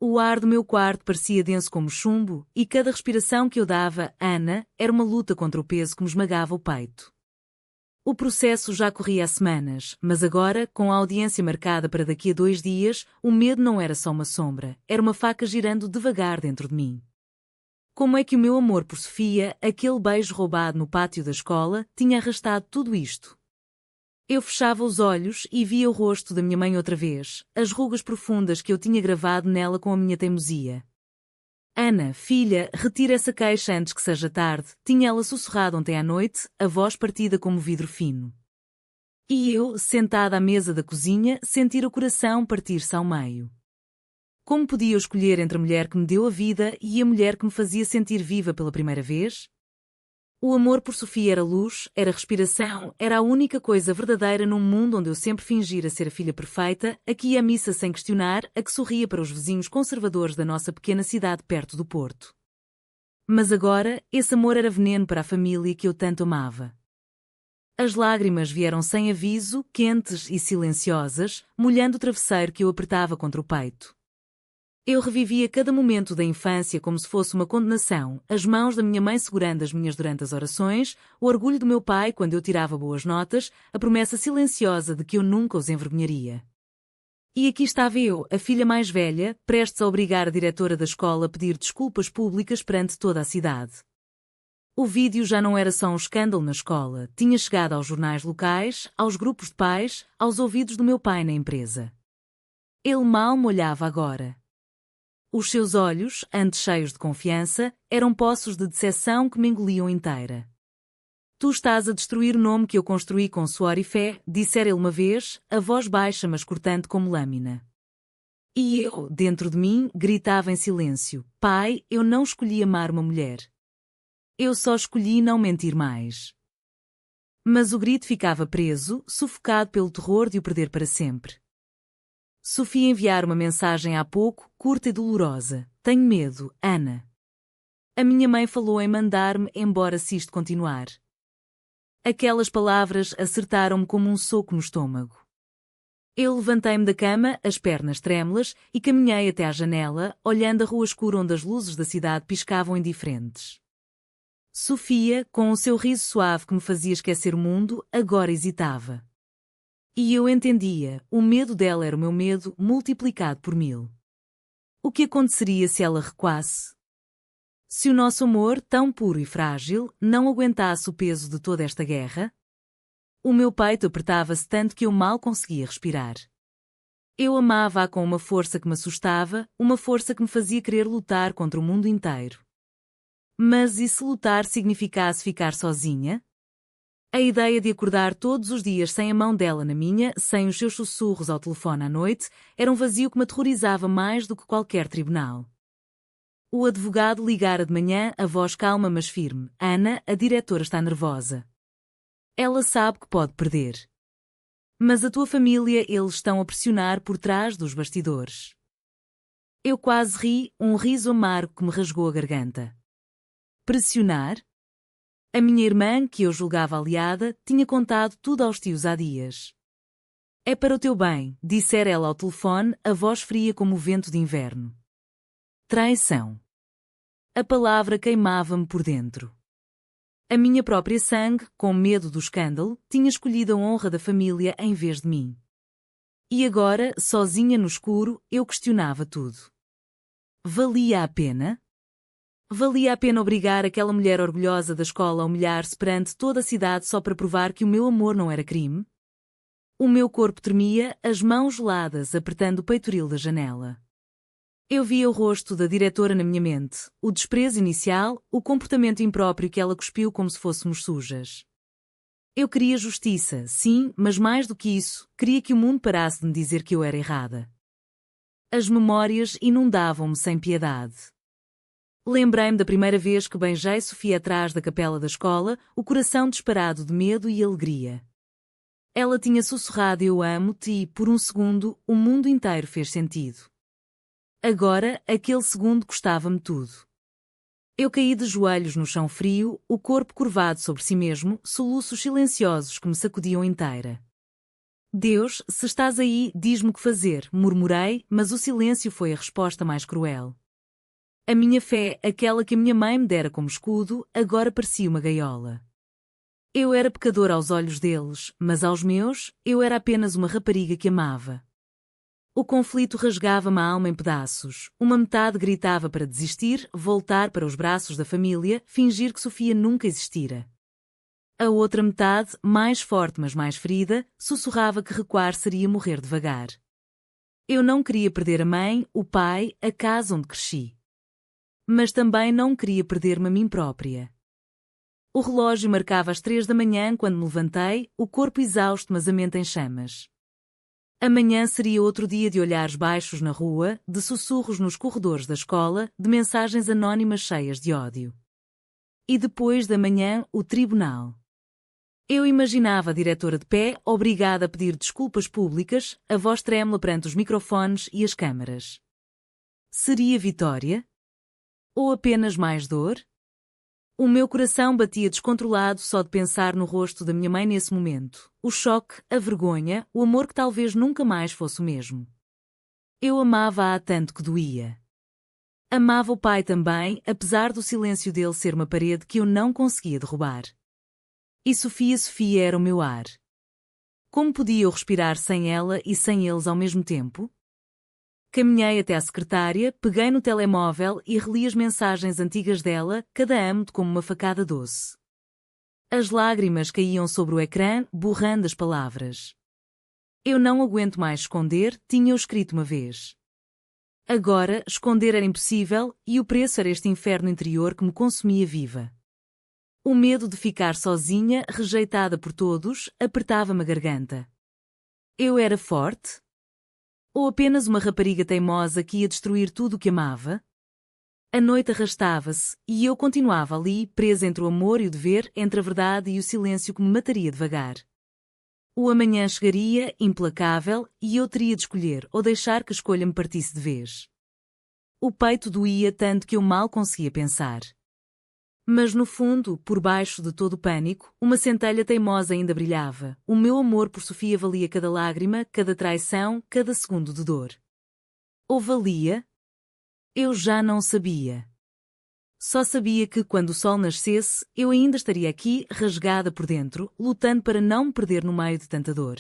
O ar do meu quarto parecia denso como chumbo, e cada respiração que eu dava, Ana, era uma luta contra o peso que me esmagava o peito. O processo já corria há semanas, mas agora, com a audiência marcada para daqui a 2 dias, o medo não era só uma sombra, era uma faca girando devagar dentro de mim. Como é que o meu amor por Sofia, aquele beijo roubado no pátio da escola, tinha arrastado tudo isto? Eu fechava os olhos e via o rosto da minha mãe outra vez, as rugas profundas que eu tinha gravado nela com a minha teimosia. Ana, filha, retira essa queixa antes que seja tarde, tinha ela sussurrado ontem à noite, a voz partida como vidro fino. E eu, sentada à mesa da cozinha, sentir o coração partir-se ao meio. Como podia eu escolher entre a mulher que me deu a vida e a mulher que me fazia sentir viva pela primeira vez? O amor por Sofia era luz, era respiração, era a única coisa verdadeira num mundo onde eu sempre fingira ser a filha perfeita, a que ia à missa sem questionar, a que sorria para os vizinhos conservadores da nossa pequena cidade perto do Porto. Mas agora, esse amor era veneno para a família que eu tanto amava. As lágrimas vieram sem aviso, quentes e silenciosas, molhando o travesseiro que eu apertava contra o peito. Eu revivia cada momento da infância como se fosse uma condenação, as mãos da minha mãe segurando as minhas durante as orações, o orgulho do meu pai quando eu tirava boas notas, a promessa silenciosa de que eu nunca os envergonharia. E aqui estava eu, a filha mais velha, prestes a obrigar a diretora da escola a pedir desculpas públicas perante toda a cidade. O vídeo já não era só um escândalo na escola, tinha chegado aos jornais locais, aos grupos de pais, aos ouvidos do meu pai na empresa. Ele mal me olhava agora. Os seus olhos, antes cheios de confiança, eram poços de decepção que me engoliam inteira. Tu estás a destruir o nome que eu construí com suor e fé, dissera ele uma vez, a voz baixa mas cortante como lâmina. E eu, dentro de mim, gritava em silêncio, pai, eu não escolhi amar uma mulher. Eu só escolhi não mentir mais. Mas o grito ficava preso, sufocado pelo terror de o perder para sempre. Sofia enviara uma mensagem há pouco, curta e dolorosa. Tenho medo, Ana. A minha mãe falou em mandar-me embora se isto continuar. Aquelas palavras acertaram-me como um soco no estômago. Eu levantei-me da cama, as pernas trêmulas, e caminhei até à janela, olhando a rua escura onde as luzes da cidade piscavam indiferentes. Sofia, com o seu riso suave que me fazia esquecer o mundo, agora hesitava. E eu entendia, o medo dela era o meu medo multiplicado por 1000. O que aconteceria se ela recuasse? Se o nosso amor, tão puro e frágil, não aguentasse o peso de toda esta guerra? O meu peito apertava-se tanto que eu mal conseguia respirar. Eu amava-a com uma força que me assustava, uma força que me fazia querer lutar contra o mundo inteiro. Mas e se lutar significasse ficar sozinha? A ideia de acordar todos os dias sem a mão dela na minha, sem os seus sussurros ao telefone à noite, era um vazio que me aterrorizava mais do que qualquer tribunal. O advogado ligara de manhã, a voz calma mas firme. Ana, a diretora está nervosa. Ela sabe que pode perder. Mas a tua família, eles estão a pressionar por trás dos bastidores. Eu quase ri, um riso amargo que me rasgou a garganta. Pressionar? A minha irmã, que eu julgava aliada, tinha contado tudo aos tios há dias. É para o teu bem, dissera ela ao telefone, a voz fria como o vento de inverno. Traição. A palavra queimava-me por dentro. A minha própria sangue, com medo do escândalo, tinha escolhido a honra da família em vez de mim. E agora, sozinha no escuro, eu questionava tudo. Valia a pena? Valia a pena obrigar aquela mulher orgulhosa da escola a humilhar-se perante toda a cidade só para provar que o meu amor não era crime? O meu corpo tremia, as mãos geladas apertando o peitoril da janela. Eu via o rosto da diretora na minha mente, o desprezo inicial, o comportamento impróprio que ela cuspiu como se fôssemos sujas. Eu queria justiça, sim, mas mais do que isso, queria que o mundo parasse de me dizer que eu era errada. As memórias inundavam-me sem piedade. Lembrei-me da primeira vez que beijei Sofia atrás da capela da escola, o coração disparado de medo e alegria. Ela tinha sussurrado eu amo-te e, por um segundo, o mundo inteiro fez sentido. Agora, aquele segundo custava-me tudo. Eu caí de joelhos no chão frio, o corpo curvado sobre si mesmo, soluços silenciosos que me sacudiam inteira. Deus, se estás aí, diz-me o que fazer, murmurei, mas o silêncio foi a resposta mais cruel. A minha fé, aquela que a minha mãe me dera como escudo, agora parecia uma gaiola. Eu era pecador aos olhos deles, mas aos meus, eu era apenas uma rapariga que amava. O conflito rasgava-me a alma em pedaços. Uma metade gritava para desistir, voltar para os braços da família, fingir que Sofia nunca existira. A outra metade, mais forte mas mais ferida, sussurrava que recuar seria morrer devagar. Eu não queria perder a mãe, o pai, a casa onde cresci. Mas também não queria perder-me a mim própria. O relógio marcava as 3 da manhã quando me levantei, o corpo exausto mas a mente em chamas. Amanhã seria outro dia de olhares baixos na rua, de sussurros nos corredores da escola, de mensagens anónimas cheias de ódio. E depois da manhã, o tribunal. Eu imaginava a diretora de pé, obrigada a pedir desculpas públicas, a voz trêmula perante os microfones e as câmaras. Seria vitória? Ou apenas mais dor? O meu coração batia descontrolado só de pensar no rosto da minha mãe nesse momento. O choque, a vergonha, o amor que talvez nunca mais fosse o mesmo. Eu amava-a tanto que doía. Amava o pai também, apesar do silêncio dele ser uma parede que eu não conseguia derrubar. E Sofia era o meu ar. Como podia eu respirar sem ela e sem eles ao mesmo tempo? Caminhei até à secretária, peguei no telemóvel e reli as mensagens antigas dela, cada âmato como uma facada doce. As lágrimas caíam sobre o ecrã, borrando as palavras. Eu não aguento mais esconder, tinha-o escrito uma vez. Agora, esconder era impossível, e o preço era este inferno interior que me consumia viva. O medo de ficar sozinha, rejeitada por todos, apertava-me a garganta. Eu era forte? Ou apenas uma rapariga teimosa que ia destruir tudo o que amava? A noite arrastava-se, e eu continuava ali, presa entre o amor e o dever, entre a verdade e o silêncio que me mataria devagar. O amanhã chegaria, implacável, e eu teria de escolher ou deixar que a escolha me partisse de vez. O peito doía tanto que eu mal conseguia pensar. Mas no fundo, por baixo de todo o pânico, uma centelha teimosa ainda brilhava. O meu amor por Sofia valia cada lágrima, cada traição, cada segundo de dor. Ou valia? Eu já não sabia. Só sabia que, quando o sol nascesse, eu ainda estaria aqui, rasgada por dentro, lutando para não me perder no meio de tanta dor.